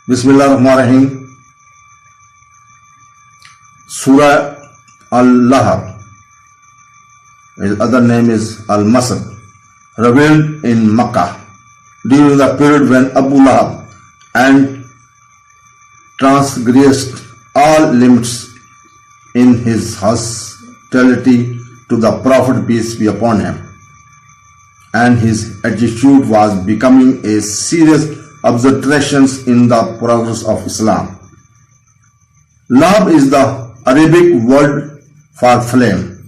Bismillahirrahmanirrahim. Surah Al Lahab, his other name is Al-Masad, revealed in Makkah during the period when Abu Lahab and transgressed all limits in his hostility to the Prophet, peace be upon him, and his attitude was becoming a serious obstruction in the progress of Islam. Lahab is the Arabic word for flame.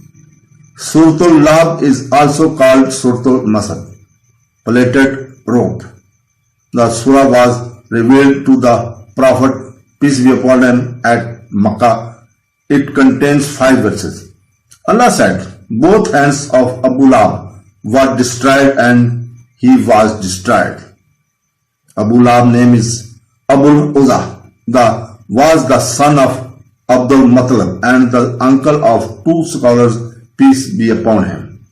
Suratul Lahab is also called Suratul Masad Plaited robe. The surah was revealed to the Prophet, peace be upon him, at Makkah. It contains 5 verses. Allah said, both hands of Abu Lahab were destroyed and he was destroyed. Abu Lahab's name is al-Uzza, was the son of al-Muttalab and the uncle of 2 scholars, peace be upon him.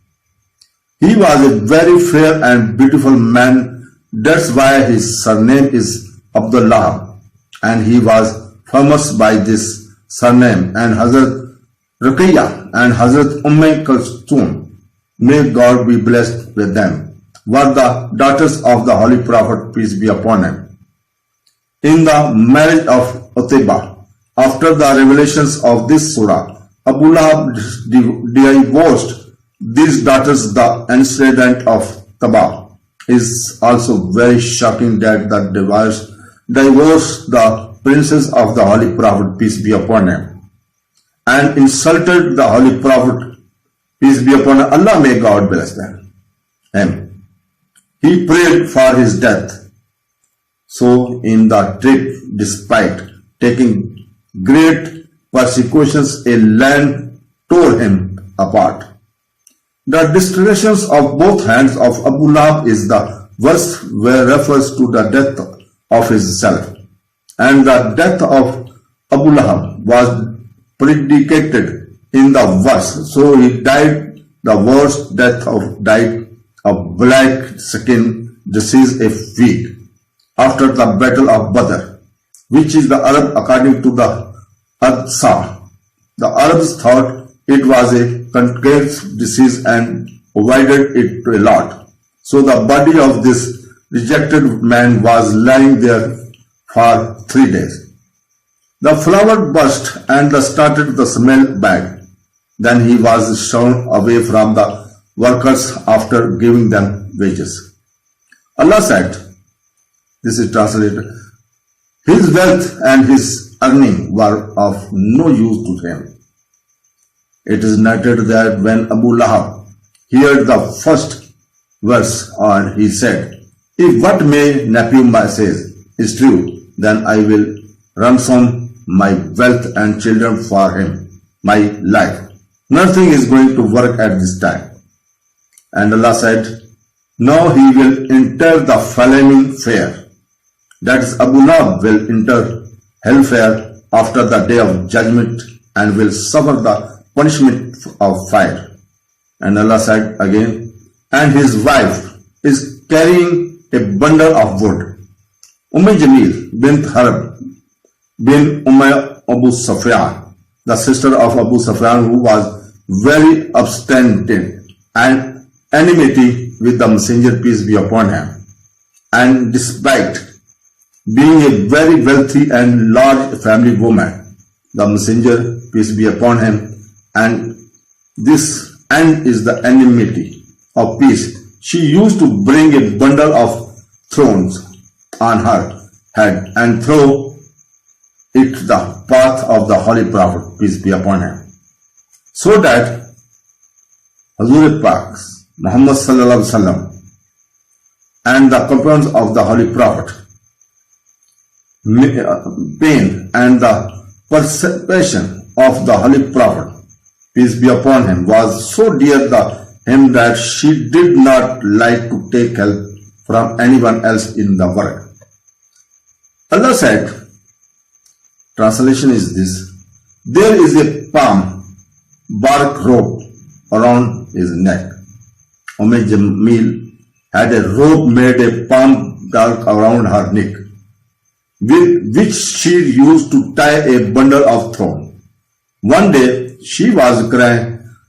He was a very fair and beautiful man. That's why his surname is Abul Lahab, and he was famous by this surname. And Hazrat Ruqayyah and Hazrat Kulthum, may God be blessed with them, were the daughters of the Holy Prophet, peace be upon him. In the marriage of Utaiba, after the revelations of this surah, Abu Lahab divorced these daughters. The incident of Tabah is also very shocking, that the divorced the princess of the Holy Prophet, peace be upon him, and insulted the Holy Prophet, peace be upon him. Allah, may God bless them. He prayed for his death. So in the trip, despite taking great persecutions, a land tore him apart. The destructions of both hands of Abu Lahab is the verse where refers to the death of his self, and the death of Abu Lahab was predicated in the verse. So he died the worst death died of black skin disease a week after the battle of Badr, which is the Arab according to the al-Uzza. The Arabs thought it was a contagious disease and avoided it a lot. So the body of this rejected man was lying there for 3 days. The flower burst and started to smell bad. Then he was shown away from the workers after giving them wages. Allah said, this is translated, his wealth and his earning were of no use to him. It is noted that when Abu Lahab heard the first verse, and he said, if what my nephew says is true, then I will ransom my wealth and children for him, my life. Nothing is going to work at this time. And Allah said, now he will enter the flaming fire. That is, Abu Lahab will enter hellfire after the day of judgment and will suffer the punishment of fire. And Allah said again, and his wife is carrying a bundle of wood. Jamil bint Harb bin Abu Sufyan, the sister of Abu Sufyan, who was very obstinate and enmity with the messenger, peace be upon him, and despite being a very wealthy and large family woman, the messenger, peace be upon him, and this end is the enmity of peace. She used to bring a bundle of thorns on her head and throw it the path of the Holy Prophet, peace be upon him, so that Hazrat Pak Muhammad sallallahu alaihi wasallam and the companions of the Holy Prophet, pain and the persecution of the Holy Prophet, peace be upon him, was so dear to him that she did not like to take help from anyone else in the world. Allah said, translation is this, there is a palm bark rope around his neck. Jamil had a rope made a palm bark around her neck. with which she used to tie a bundle of thorn. One day she was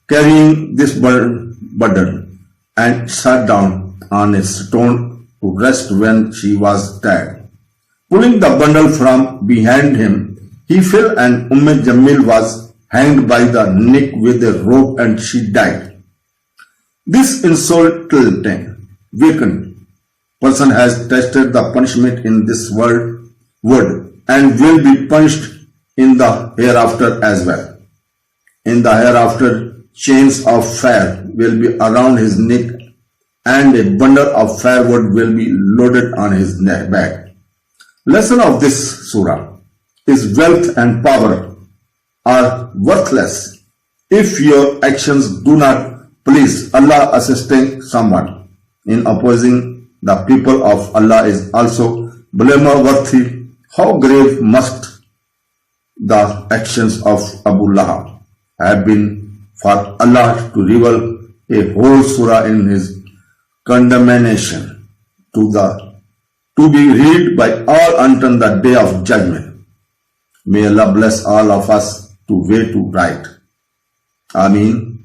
carrying this bundle and sat down on a stone to rest when she was tired. Pulling the bundle from behind him, he fell and Jamil was hanged by the neck with a rope and she died. This insulting, wicked person has tasted the punishment in this world and will be punished in the hereafter as well. In the hereafter, chains of fire will be around his neck and a bundle of firewood will be loaded on his back. Lesson of this surah is wealth and power are worthless if your actions do not please Allah. Assisting someone in opposing the people of Allah is also blameworthy. How grave must the actions of Abu Lahab have been for Allah to reveal a whole surah in his condemnation to be read by all until the day of judgment. May Allah bless all of us to way to right. Ameen.